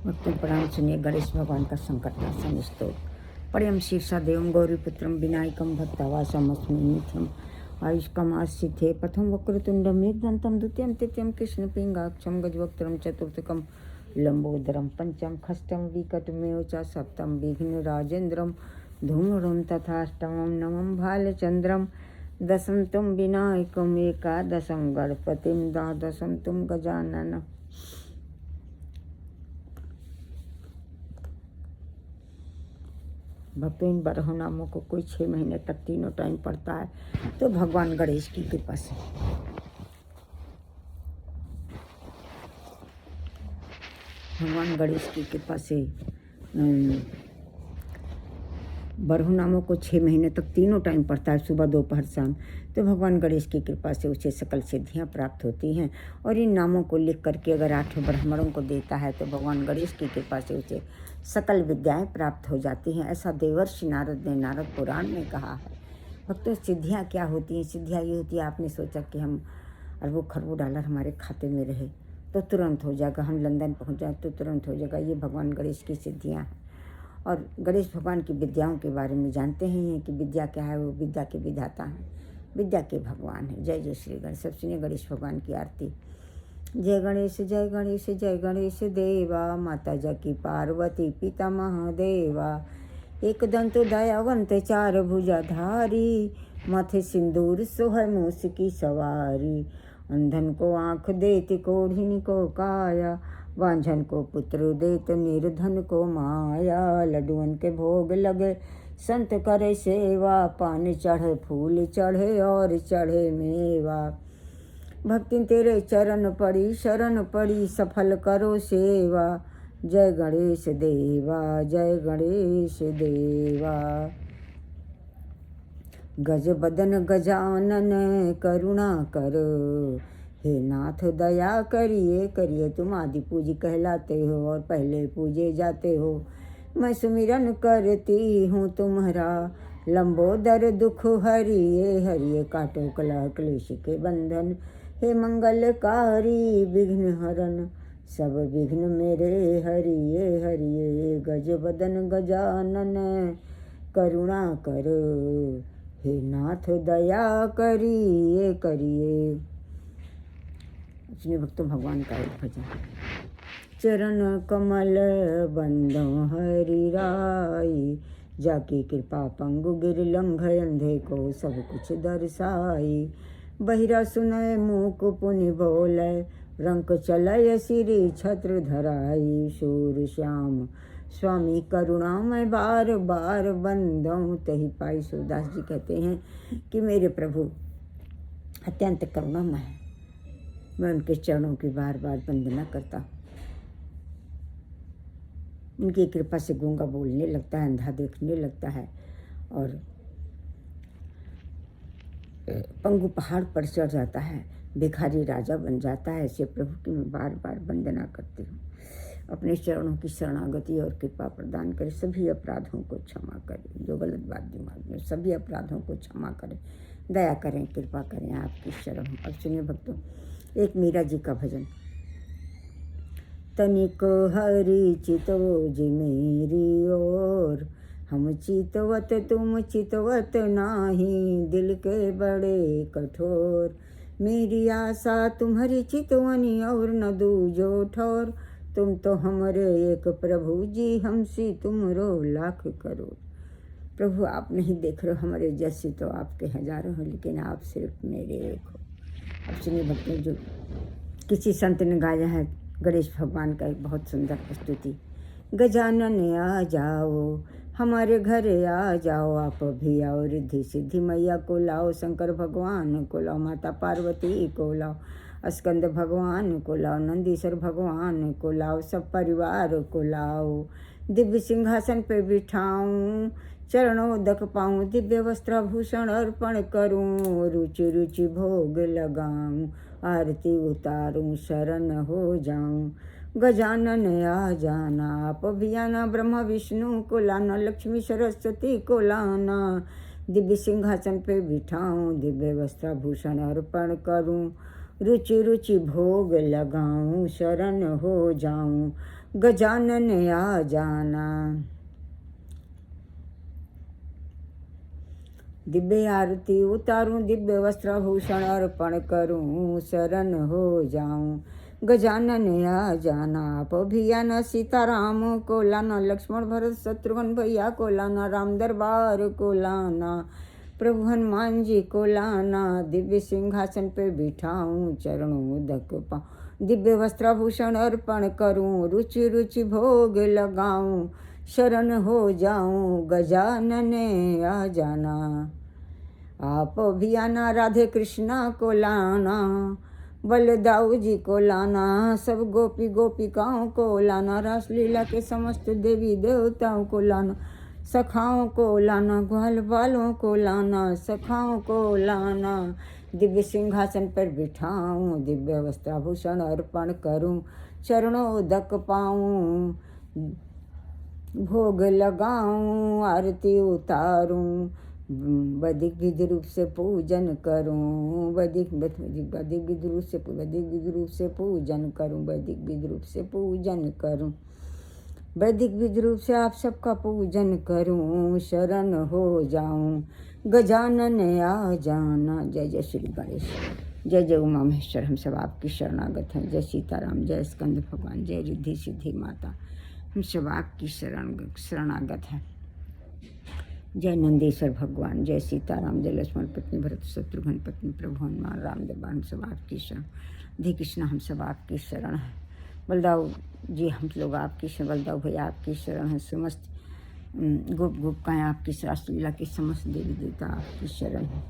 भक्तों प्रणाम। सुनिए गणेश भगवान का संकटनाशन स्तोत्र। परम शीर्षा देवं गौरीपुत्रम विनायकम भक्तावासमस्मि नित्यम आयुष्कमासिथे पथम वक्रतुंडम एकदंतम द्वितीयम तृतीयम कृष्ण पिंगाक्षम गजवक्त्रम चतुर्थकम लंबोदरम पंचम खष्टम विकटमेव च सप्तम विघ्न राजेन्द्रम धूम्रम तथाष्टमम नवम भालचंद्रम दशम तुम विनायकम एकादशम गणपतिम द्वादशम तुम गजानन। भक्तों इन 12 नामों को कोई 6 महीने तक तीनों टाइम पढ़ता है तो भगवान गणेश की कृपा से भगवान गणेश की कृपा से 12 नामों को 6 महीने तक तीनों टाइम पढ़ता है, सुबह दोपहर शाम, तो भगवान गणेश की कृपा से उसे सकल सिद्धियां प्राप्त होती हैं। और इन नामों को लिख करके अगर 8 ब्राह्मणों को देता है तो भगवान गणेश की कृपा से उसे सकल विद्याएं प्राप्त हो जाती हैं। ऐसा देवर्षि नारद ने नारद पुराण में कहा है। भक्तों सिद्धियाँ क्या होती हैं? सिद्धियाँ ये होती है, आपने सोचा कि हम अरबों खरबों डॉलर हमारे खाते में रहे तो तुरंत हो जाएगा, हम लंदन पहुँच जाए तो तुरंत हो जाएगा। ये भगवान गणेश की सिद्धियाँ हैं। और गणेश भगवान की विद्याओं के बारे में जानते हैं कि विद्या क्या है। वो विद्या के विधाता हैं, विद्या के भगवान हैं। जय जय श्री गणेश। सब सुनिए गणेश भगवान की आरती। जय गणेश जय गणेश जय गणेश देवा, माता जकी पार्वती पिता महादेवा, एक दंत दयावंत चार भुजाधारी, माथे सिंदूर सोहै मूस की सवारी, अंधन को आँख देत कोढ़िन को काया, वांझन को पुत्र देत निर्धन को माया, लड्डुअन के भोग लगे संत करे सेवा, पान चढ़े फूल चढ़े और चढ़े मेवा, भक्ति तेरे चरण पड़ी शरण पड़ी सफल करो सेवा, जय गणेश देवा जय गणेश देवा। गज बदन गजानन करुणा करो, हे नाथ दया करिए करिए, तुम आदि पूजी कहलाते हो और पहले पूजे जाते हो। मैं सुमिरन करती हूँ तुम्हारा, लंबोदर दुख हरिए हरिए, काटो कलह क्लेश के बंधन, हे मंगलकारी विघ्न हरन, सब विघ्न मेरे हरिए हरिए। गज बदन गजानन करुणा करो, हे नाथ दया करिए करिए। इसलिए भक्तों भगवान का एक भजन। चरण कमल बंदो हरि राई, जाकी कृपा पंगु गिर लंघ अंधे को सब कुछ दर्शाई, बहिरा सुनय मूक पुनि बोलय, रंक चलय सिरि छत्र धराई, शूर श्याम स्वामी करुणा मैं बार बार बंदों तही पाई। सूरदास जी कहते हैं कि मेरे प्रभु अत्यंत करुणामय है, मैं उनके चरणों की बार बार वंदना करता हूँ। उनकी कृपा से गूंगा बोलने लगता है, अंधा देखने लगता है और पंगु पहाड़ पर चढ़ जाता है, भिखारी राजा बन जाता है। ऐसे प्रभु की मैं बार बार वंदना करती हूँ। अपने चरणों की शरणागति और कृपा प्रदान करे, सभी अपराधों को क्षमा करें, जो गलत बात दिमाग में, सभी अपराधों को क्षमा करें, दया करें, कृपा करें, आपकी शरण। अब सुनिए भक्तों एक मीरा जी का भजन। तनिक हरि चितो जी मेरी ओर, हम चितवत तुम चितवत नाही, दिल के बड़े कठोर, मेरी आशा तुम्हारी चितवनी और न दूजो ठोर, तुम तो हमरे एक प्रभु जी, हमसी तुमरो लाख करोड़। प्रभु आप नहीं देख रहे हो हमारे जैसे तो आपके हजारों हो, लेकिन आप सिर्फ मेरे एक हो। अब सुनिए भक्तों जो किसी संत ने गाया है गणेश भगवान का एक बहुत सुंदर स्तुति। गजानन आ जाओ हमारे घर आ जाओ, आप भी आओ, रिद्धि सिद्धि मैया को लाओ, शंकर भगवान को लाओ, माता पार्वती को लाओ, स्कंद भगवान को लाओ, नंदीश्वर भगवान को लाओ, सब परिवार को लाओ, दिव्य सिंहासन पे बिठाऊं, चरणोदक पाऊँ, दिव्य वस्त्राभूषण अर्पण करूँ, रुचि रुचि भोग लगाऊं, आरती उतारूं, शरण हो जाऊं। गजानन आ जाना, आप भी आना, ब्रह्मा विष्णु को लाना, लक्ष्मी सरस्वती को लाना, दिव्य सिंहासन पे बिठाऊं, दिव्य वस्त्राभूषण अर्पण करूं, रुचि रुचि भोग लगाऊं, शरण हो जाऊं। गजानन आ जाना। दिव्य आरती उतारूं, दिव्य वस्त्रभूषण अर्पण करूं, शरण हो जाऊं। गजानन आ जाना। आप भी आना, सीताराम को लाना, लक्ष्मण भरत शत्रुघ्न भैया को लाना, राम दरबार को लाना, प्रभु हनुमान जी को लाना। दिव्य सिंहासन पे बिठाऊं, चरणों दक पाऊं, दिव्य वस्त्राभूषण अर्पण करूं, रुचि रुचि भोग लगाऊं, शरण हो जाऊं। गजानन आ जाना। आप भी आना, राधे कृष्णा को लाना, बलदाऊ जी को लाना, सब गोपी गोपिकाओं को लाना, रासलीला के समस्त देवी देवताओं को लाना, सखाओं को लाना, ग्वाल बालों को लाना, सखाओं को लाना। दिव्य सिंहासन पर बिठाऊं, दिव्य वस्त्राभूषण अर्पण करूं, चरणों दक पाऊं, भोग लगाऊं, आरती उतारूं, वैदिक विधि रूप से पूजन करूं, वैदिक विधि रूप से पूजन करूं, वैदिक विधि रूप से पूजन करूं, वैदिक विधि रूप से आप सबका पूजन करूं, शरण हो जाऊं। गजानन आ जाना। जय जय श्री गणेश, जय जय उमा महेश्वर, हम सब आपकी शरणागत हैं। जय सीताराम, जय स्कंद भगवान, जय रिद्धि सिद्धि माता, हम सब आपकी शरणागत हैं। जय नंदेश्वर भगवान, जय सीताराम, जय लक्ष्मण पत्नी भरत शत्रुघ्न पत्नी प्रभु हनुमान राम देवा, हम सब आपकी शरण। धे कृष्णा, हम सब आपकी शरण हैं। बलदाऊ जी, हम लोग आपकी शरण, बलदाऊ भैया आपकी शरण है। समस्त गोप गोपिकाएँ आपकी रासलीला के समस्त देवी देवता आपकी शरण है।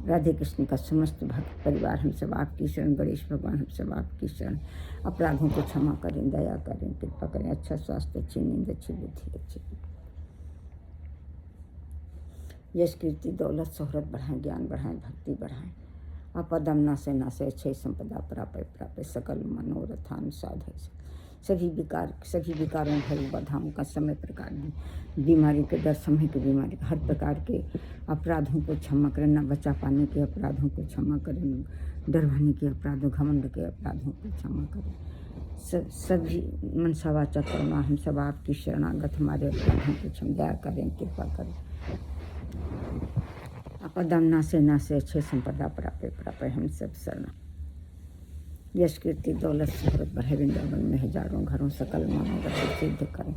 राधे कृष्ण का समस्त भक्त परिवार हम सब आपकी शरण। गणेश भगवान, हम सब आपकी शरण। अपराधों को क्षमा करें, दया करें, कृपा करें, अच्छा स्वास्थ्य, अच्छी नींद, अच्छी बुद्धि, अच्छी यश कीर्ति दौलत शोहरत बढ़ाएं, ज्ञान बढ़ाएं, भक्ति बढ़ाएं। आपदा नासे नासे अच्छे संपदा प्राप्य सकल मनोरथान साधे। सभी विकारों भरी बाधाओं का समय प्रकार बीमारी के डर, समय की बीमारी, हर प्रकार के अपराधों को क्षमा करें, न बचा पाने के अपराधों को क्षमा करें, डर भरने के अपराधों, घमंड के अपराधों को क्षमा करें। सभी मनसा वाचा कर्मा हम सब आपकी शरणागत, हमारे अपराधों को क्षमा दया करें, कृपा करें। आपदा नासे नासे अच्छे संपदा प्राप्य हम सब शरण। यश कीर्ति दौलत शोहरत बढ़े, वृंदावन में हजारों घरों सकल मनोरथ सिद्ध करें।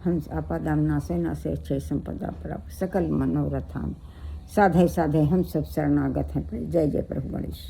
हम आपदा नासे नासे अच्छे संपदा प्राप्त सकल मनोरथान साधे साधे हम सब शरणागत हैं। जय जय प्रभु गणेश।